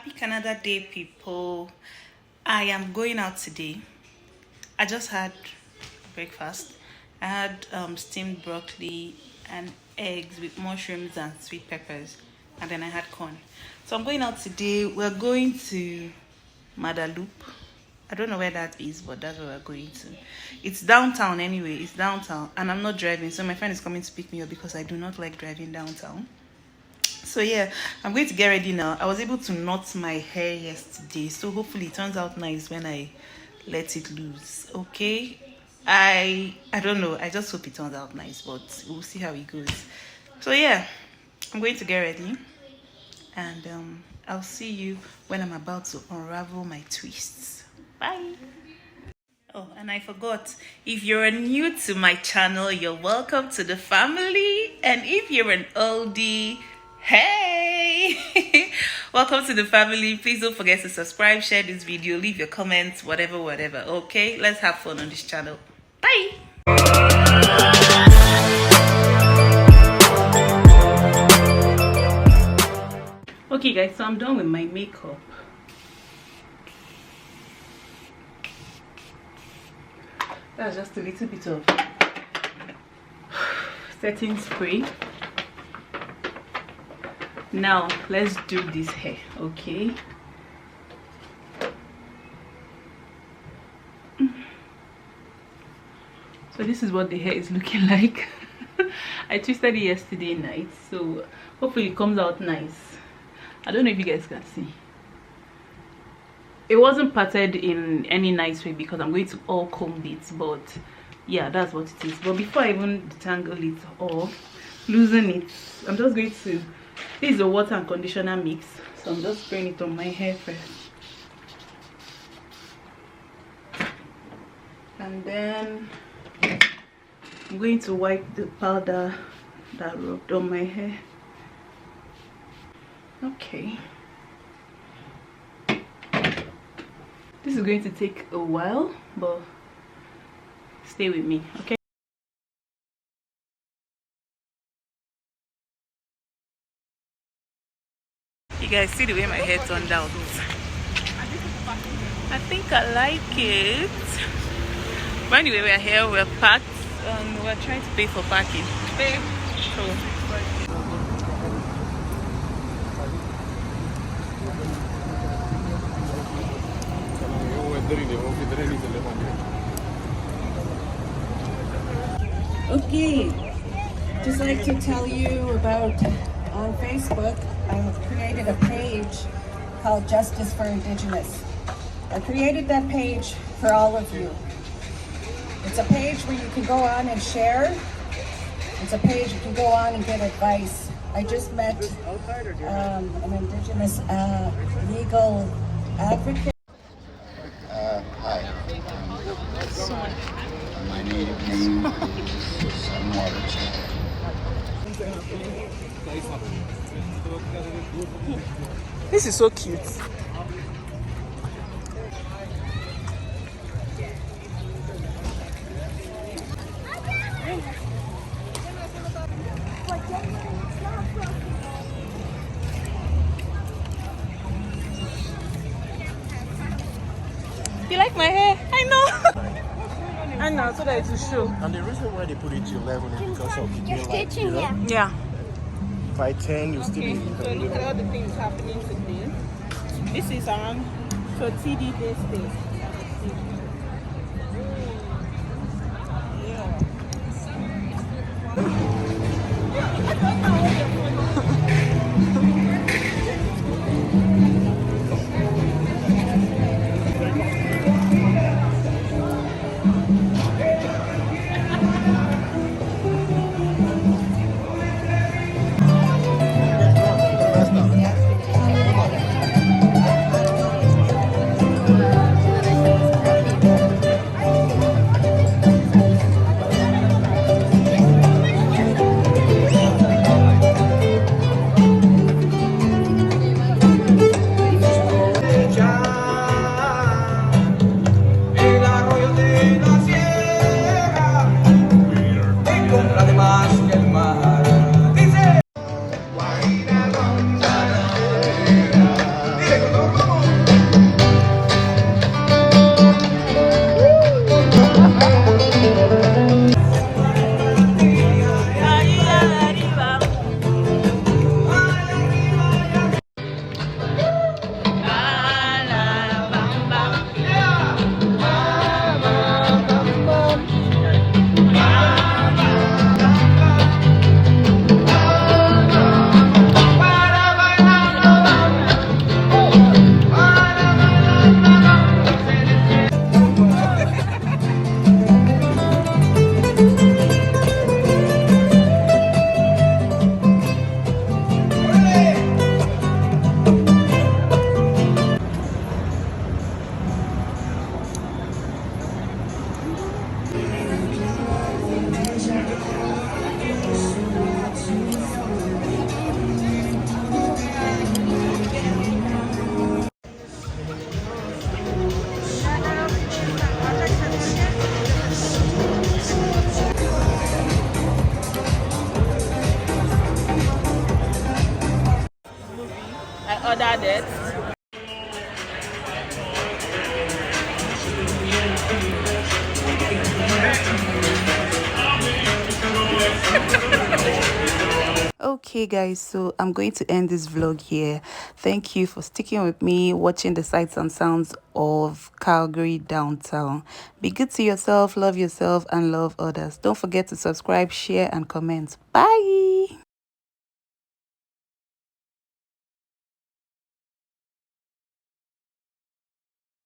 Happy Canada Day, people. I am going out today. I just had breakfast. I had steamed broccoli and eggs with mushrooms and sweet peppers, and then I had corn. So I'm going out today. We're going to Madaloop. I don't know where that is, but that's where we're going to. It's downtown anyway. It's downtown, and I'm not driving, so my friend is coming to pick me up because I do not like driving downtown. So yeah, I'm going to get ready now. I was able to knot my hair yesterday, so hopefully it turns out nice when I let it loose. Okay, I don't know, I just hope it turns out nice, but we'll see how it goes. So yeah, I'm going to get ready, and I'll see you when I'm about to unravel my twists. Bye. Oh, and I forgot, if you're new to my channel, you're welcome to the family, and if you're an oldie, hey, welcome to the family. Please don't forget to subscribe, share this video, leave your comments, whatever. Okay, let's have fun on this channel. Bye. Okay guys, so I'm done with my makeup. That's just a little bit of setting spray. Now let's do this hair, okay? So this is what the hair is looking like. I twisted it yesterday night, so hopefully it comes out nice. I don't know if you guys can see. It wasn't parted in any nice way because I'm going to all comb it, but yeah, that's what it is. But before I even detangle it or loosen it, I'm just going to, this is a water and conditioner mix, so I'm just spraying it on my hair first, and then I'm going to wipe the powder that rubbed on my hair. Okay, this is going to take a while, but stay with me, okay? You guys see the way my hair turned out? I think I like it. But anyway, we're here, we're packed, and we're trying to pay for parking. So okay, just like to tell you about, on Facebook, I have created a page called Justice for Indigenous. I created that page for all of you. It's a page where you can go on and share. It's a page you can go on and get advice. I just met an Indigenous legal advocate. Hi. My native name is Sunwater. this is so cute. You like my hair? I know. I know, so that it will show. And the reason why they put it to 11 is because of the daylight, you know? Yeah. By 10, you still be... So look at all the things happening today. This is so TD this day. ordered it. Okay guys, so I'm going to end this vlog here. Thank you for sticking with me, watching the sights and sounds of Calgary downtown. Be good to yourself, love yourself, and love others. Don't forget to subscribe, share, and comment. Bye.